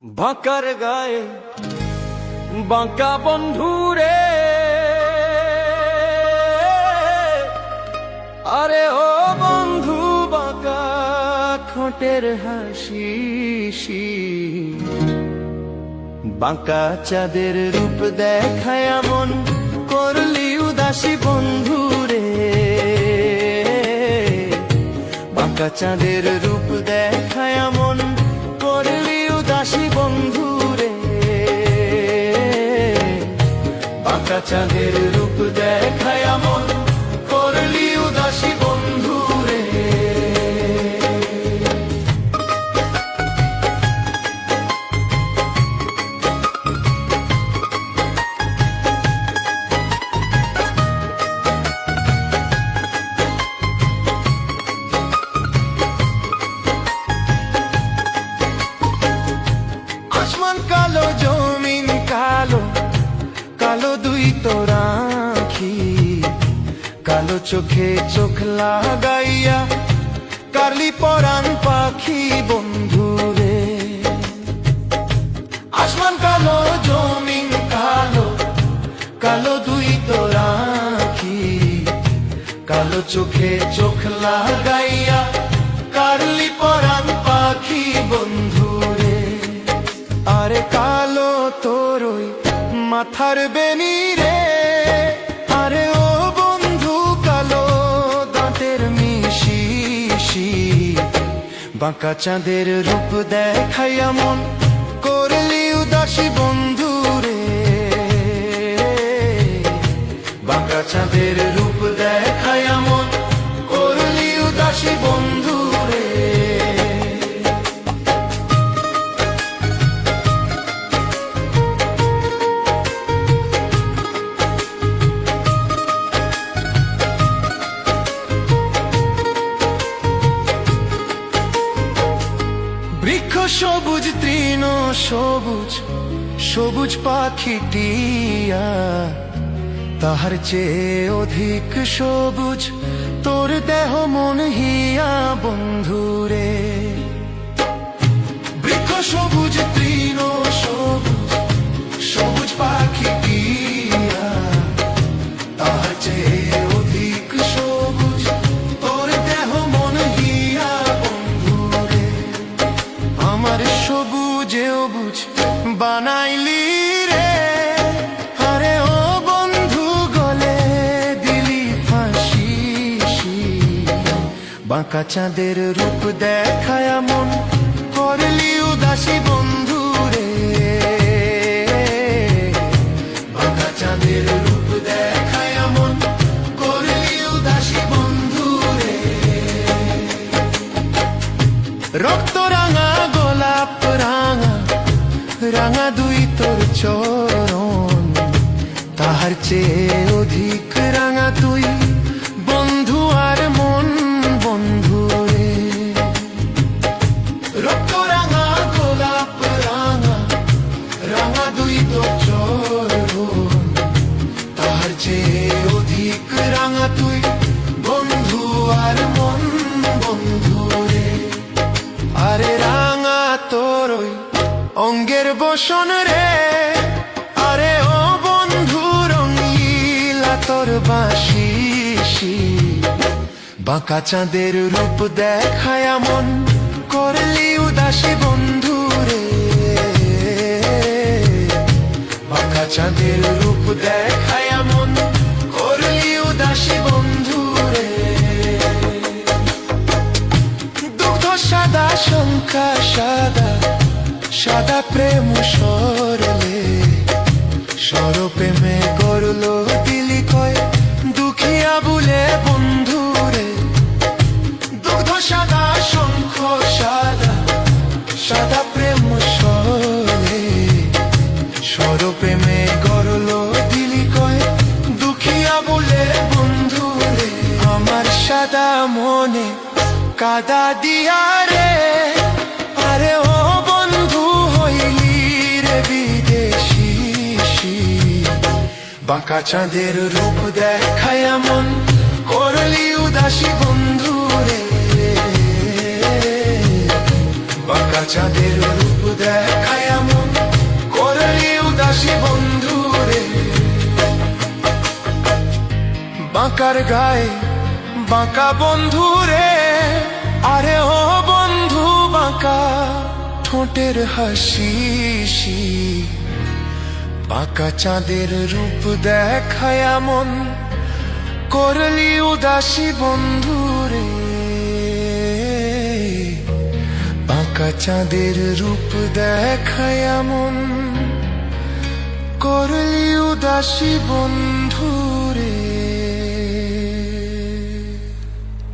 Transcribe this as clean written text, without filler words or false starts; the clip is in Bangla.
বাঁকার গায়ে বাঁকা বন্ধুরে, আরে ও বন্ধু বাঁকা ঠোঁটের হাসি, বাঁকা চাঁদের রূপ দেখায় এমন করলি উদাসী বন্ধুরে। বাঁকা চাঁদের রূপ দেখায় এমন করলি উদাসী বন্ধুরে। বাঁকা চাঁদের রূপ দেখায় এমন করলি উদাসী বন্ধুরে। আসমান কালো, জমিন কালো, কালো দুই তোর আঁখি, কালো চোখে চোখ লাগাইয়া কারলি পরাণ পাখি বন্ধুরে। আসমান কালো, জমিন কালো, কালো দুই তোর আঁখি, কালো চোখে চোখ লাগাইয়া কারলি পরাণ পাখি বন্ধুরে। আরে কালো তোর ওই মাথার বেনি রে, আরে ও বন্ধু কালো দাঁতের মিশি, বাঁকা চাঁদের রূপ দেখাই এমন করলি উদাসী বন্ধুরে। বাঁকা চাঁদের রূপ দেখাই এমন করলি উদাসী বন্ধুরে। বৃক্ষ সবুজ, তৃণ সবুজ, সবুজ পাখিটিয়া, তাহার চেয়ে অধিক সবুজ তোর দেহ মন হিয়া বন্ধুরে। বৃক্ষ সবুজ, তৃণ সবুজ, সবুজ পাখিটিয়া, তাহার চেয়ে অধিক সবুজ তোর দেহ মন হিয়া বন্ধুরে। আমার সবুজে অবুজ বানাইলি রে, আরে ও বন্ধু গলে দিলি ফাঁসি। বাঁকা চাঁদের রূপ দেখায় এমন করলি উদাসী বন্ধুরে। বাঁকা চাঁদের রূপ দেখায় এমন করলি উদাসী বন্ধুরে। রক্ত রাঙা, গোলাপ রাঙা, রাঙা দুই তোর চরণ, তাহার চেয়ে অধিক রাঙা তুই বন্ধু আর মন বন্ধুরে। রক্ত রাঙা, গোলাপ রাঙা, রাঙা দুই তোর চরণ, তাহার চেয়ে অধিক রাঙা তুই বন্ধু আর মন বন্ধুরে। আরে রাঙা তোর ওই অঙ্গের বসন রে, আরে ও বন্ধু রঙিলা তোর বাঁশি। বাঁকা চাঁদের রূপ দেখায় এমন করলি উদাসী বন্ধুরে। বাঁকা চাঁদের রূপ দেখায় এমন করলি উদাসী বন্ধুরে। দুগ্ধ সাদা, শঙ্কা সাদা, সাদা প্রেম সরলে, সরপ্রেমে গড়লো দিলি কয় দুখিয়া বলে বন্ধুরে। দুগ্ধ সাদা, শঙ্খ সাদা, সাদা প্রেম সরলে, সরপ্রেমে গড়লো দিলি কয় দুখিয়া বলে বন্ধুরে। আমার সাদা মনে কাদা দিয়া রে, আরে ও বন্ধু হইলি রে বিদেশি। বাঁকা চাঁদের রূপ দেখায় এমন করলি উদাসী বন্ধুরে। চাঁদের রূপ দেখায় উদাসী বন্ধু রে। বাঁকার গায়ে বাঁকা বন্ধু রে, আরে ও বন্ধু বাঁকা ঠোঁটের হাসি, বাঁকা চাঁদের রূপ দেখায় এমন করলি উদাসী বন্ধু রে। বাঁকা চাঁদের রূপ দেখায় এমন করলি উদাসী বন্ধু